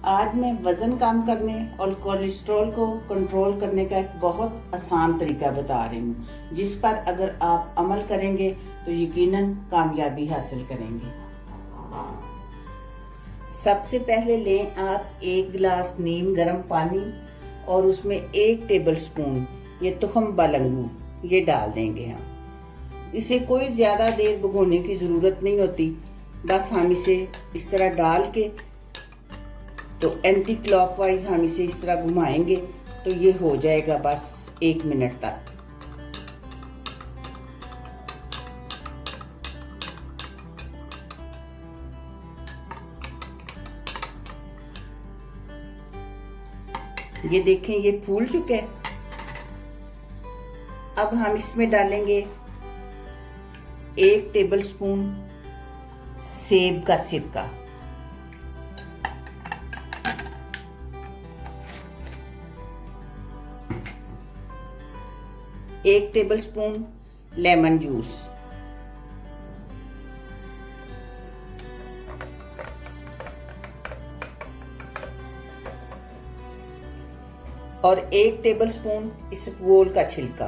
आज मैं वज़न कम करने और कोलेस्ट्रॉल को कंट्रोल करने का एक बहुत आसान तरीका बता रही हूँ, जिस पर अगर आप अमल करेंगे तो यकीनन कामयाबी हासिल करेंगे। सबसे पहले लें आप एक गिलास नीम गर्म पानी और उसमें 1 टेबल स्पून ये तुखम बालंगू ये डाल देंगे। हम इसे कोई ज़्यादा देर भिगोने की ज़रूरत नहीं होती, बस हम इसे इस तरह डाल के तो एंटी क्लॉकवाइज हम इसे इस तरह घुमाएंगे तो ये हो जाएगा बस 1 मिनट तक। ये देखें ये फूल चुका है। अब हम इसमें डालेंगे 1 टेबल स्पून सेब का सिरका, 1 टेबल स्पून लेमन जूस, और 1 टेबल स्पून इसबगोल का छिलका।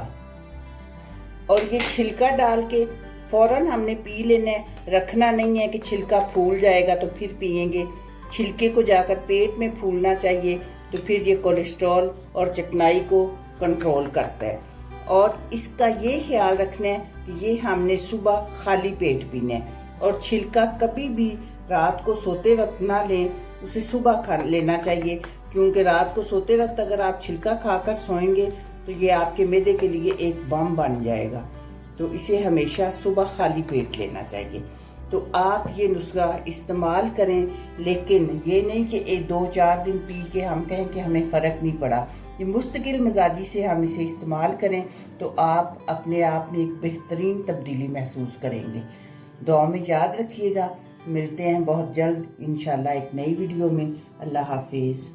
और ये छिलका डाल के फौरन हमने पी लेना है, रखना नहीं है कि छिलका फूल जाएगा तो फिर पिएंगे। छिलके को जाकर पेट में फूलना चाहिए, तो फिर ये कोलेस्ट्रॉल और चिकनाई को कंट्रोल करता है। और इसका ये ख्याल रखना है कि ये हमने सुबह खाली पेट पीना है, और छिलका कभी भी रात को सोते वक्त ना लें, उसे सुबह खा लेना चाहिए, क्योंकि रात को सोते वक्त अगर आप छिलका खाकर सोएंगे तो ये आपके मैदे के लिए एक बम बन जाएगा। तो इसे हमेशा सुबह खाली पेट लेना चाहिए। तो आप ये नुस्खा इस्तेमाल करें, लेकिन ये नहीं कि 2-4 दिन पी के हम कहें कि हमें फ़र्क नहीं पड़ा। ये मुस्तकिल मिजाजी से हम इसे इस्तेमाल करें तो आप अपने आप में एक बेहतरीन तब्दीली महसूस करेंगे। दुआ में याद रखिएगा। मिलते हैं बहुत जल्द इंशाल्लाह एक नई वीडियो में। अल्लाह हाफिज़।